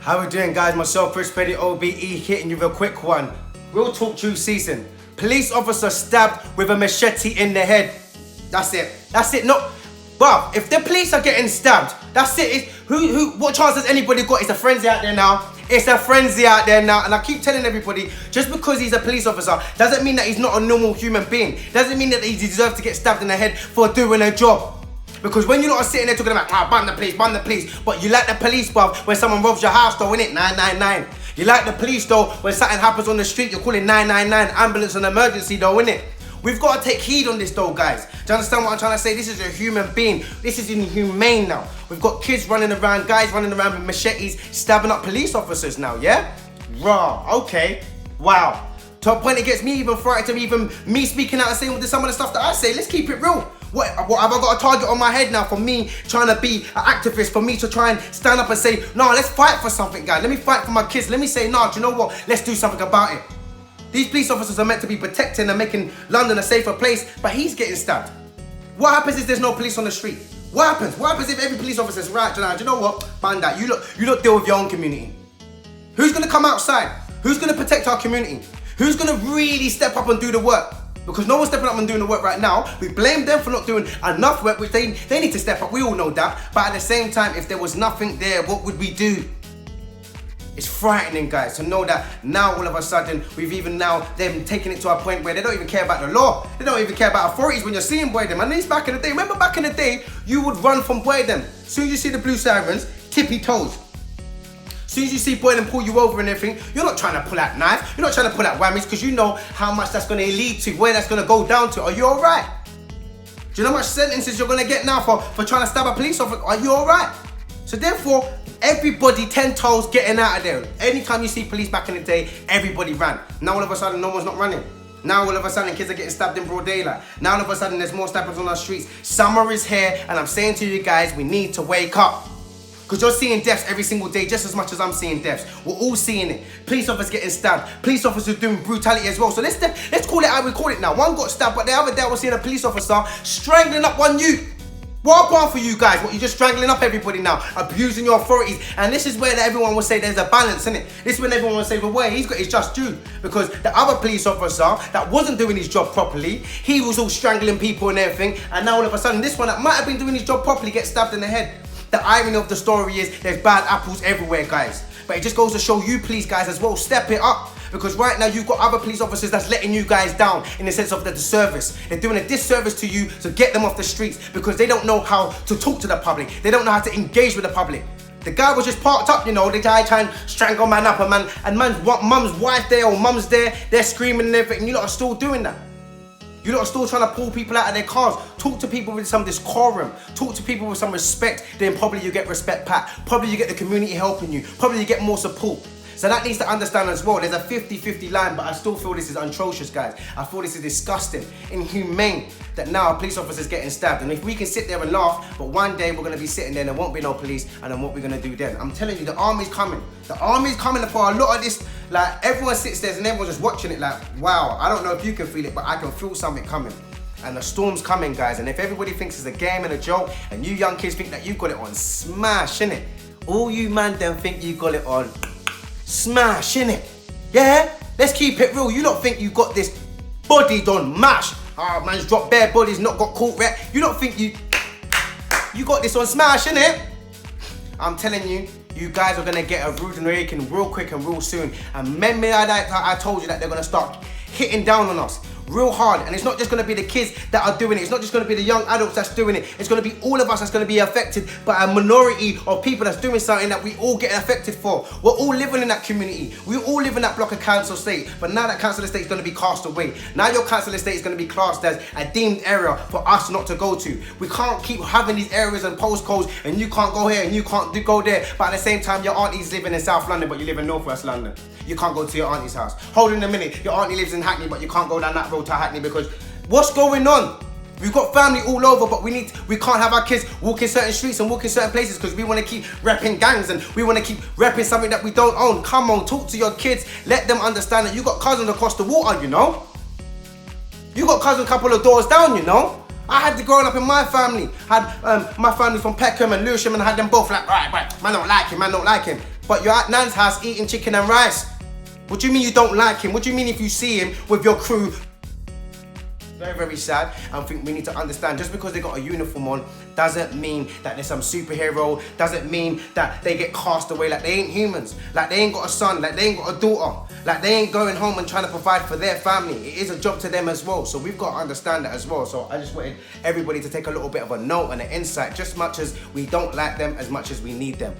How we doing, guys? Myself, Preddie OBE, hitting you with a quick one. Real talk true season. Police officer stabbed with a machete in the head. That's it. That's it. No, but if the police are getting stabbed, that's it. What chance has anybody got? It's a frenzy out there now. It's a frenzy out there now. And I keep telling everybody, just because he's a police officer doesn't mean that he's not a normal human being. Doesn't mean that he deserves to get stabbed in the head for doing a job. Because when you lot are sitting there talking about, ban the police, but you like the police, bruv, when someone robs your house, though, innit? 999. You like the police, though, when something happens on the street, you're calling 999, ambulance and emergency, though, innit? We've got to take heed on this, though, guys. Do you understand what I'm trying to say? This is a human being. This is inhumane now. We've got kids running around, guys running around with machetes, stabbing up police officers now, yeah? Raw, okay, wow. To a point it gets me even frightened, even me speaking out and saying some of the stuff that I say. Let's keep it real. What have I got a target on my head now for me trying to be an activist, for me to try and stand up and say, no, let's fight for something, guys. Let me fight for my kids. Let me say, no, do you know what? Let's do something about it. These police officers are meant to be protecting and making London a safer place, but he's getting stabbed. What happens if there's no police on the street? What happens? What happens if every police officer is right? Do you know what? Ban that. You lot deal with your own community. Who's gonna come outside? Who's gonna protect our community? Who's gonna really step up and do the work? Because no one's stepping up and doing the work right now. We blame them for not doing enough work, which they need to step up. We all know that. But at the same time, if there was nothing there, what would we do? It's frightening, guys, to know that now all of a sudden, we've even now them taking it to a point where they don't even care about the law. They don't even care about authorities when you're seeing boy them. And this back in the day, remember back in the day, you would run from boy them. As soon as you see the blue sirens, tippy toes. As soon as you see boy them pull you over and everything, you're not trying to pull out knife, you're not trying to pull out whammies because you know how much that's going to lead to, where that's going to go down to. Are you alright? Do you know how much sentences you're going to get now for trying to stab a police officer? Are you alright? So therefore, everybody 10 toes getting out of there. Anytime you see police back in the day, everybody ran. Now all of a sudden, no one's not running. Now all of a sudden, kids are getting stabbed in broad daylight. Now all of a sudden, there's more stabbings on our streets. Summer is here, and I'm saying to you guys, we need to wake up. Because you're seeing deaths every single day, just as much as I'm seeing deaths. We're all seeing it. Police officers getting stabbed. Police officers doing brutality as well. So let's call it how we call it now. One got stabbed, but the other day I was seeing a police officer strangling up one youth. What a for you guys? What, you're just strangling up everybody now, abusing your authorities. And this is where everyone will say there's a balance, isn't it? This is when everyone will say, well, wait, he's got his just due. Because the other police officer that wasn't doing his job properly, he was all strangling people and everything. And now all of a sudden, this one that might have been doing his job properly gets stabbed in the head. The irony of the story is there's bad apples everywhere, guys. But it just goes to show you, please, guys, as well, step it up. Because right now you've got other police officers that's letting you guys down in the sense of the disservice. They're doing a disservice to you to get them off the streets because they don't know how to talk to the public. They don't know how to engage with the public. The guy was just parked up, you know, the guy trying to strangle man up and man's mum's wife there or mum's there, they're screaming and everything. You lot are still doing that. You lot are still trying to pull people out of their cars. Talk to people with some decorum. Talk to people with some respect. Then probably you get respect back. Probably you get the community helping you. Probably you get more support. So that needs to understand as well. There's a 50-50 line, but I still feel this is atrocious, guys. I feel this is disgusting, inhumane, that now a police officer's getting stabbed. And if we can sit there and laugh, but one day we're going to be sitting there and there won't be no police, and then what we're going to do then? I'm telling you, the army's coming. The army's coming for a lot of this. Like, everyone sits there and everyone's just watching it like, wow, I don't know if you can feel it, but I can feel something coming. And the storm's coming, guys. And if everybody thinks it's a game and a joke, and you young kids think that you got it on smash, innit? All you man then think you got it on smash, innit? Yeah? Let's keep it real. You don't think you got this body done mash. Oh, man's dropped bare bodies, not got caught red. You don't think you got this on smash, innit? I'm telling you, you guys are gonna get a rude awakening real quick and real soon. And remember I told you that they're gonna start hitting down on us real hard. And it's not just gonna be the kids that are doing it. It's not just gonna be the young adults that's doing it. It's gonna be all of us that's gonna be affected by a minority of people that's doing something that we all get affected for. We're all living in that community. We all live in that block of council estate. But now that council estate is gonna be cast away. Now your council estate is gonna be classed as a deemed area for us not to go to. We can't keep having these areas and postcodes and you can't go here and you can't go there. But at the same time, your auntie's living in South London, but you live in North West London. You can't go to your auntie's house. Hold on a minute, your auntie lives in Hackney, but you can't go down that road to Hackney because what's going on? We've got family all over, but we can't have our kids walk in certain streets and walk in certain places because we want to keep repping gangs and we want to keep repping something that we don't own. Come on, talk to your kids. Let them understand that you got cousins across the water, you know? You got cousins a couple of doors down, you know? I had to growing up in my family. Had my family from Peckham and Lewisham and I had them both like, right, man don't like him. but you're at Nan's house eating chicken and rice. What do you mean you don't like him? What do you mean if you see him with your crew? Very, very sad. I think we need to understand, just because they got a uniform on doesn't mean that they're some superhero, doesn't mean that they get cast away. Like, they ain't humans, like they ain't got a son, like they ain't got a daughter, like they ain't going home and trying to provide for their family. It is a job to them as well, so we've got to understand that as well. So I just wanted everybody to take a little bit of a note and an insight, just as much as we don't like them, as much as we need them.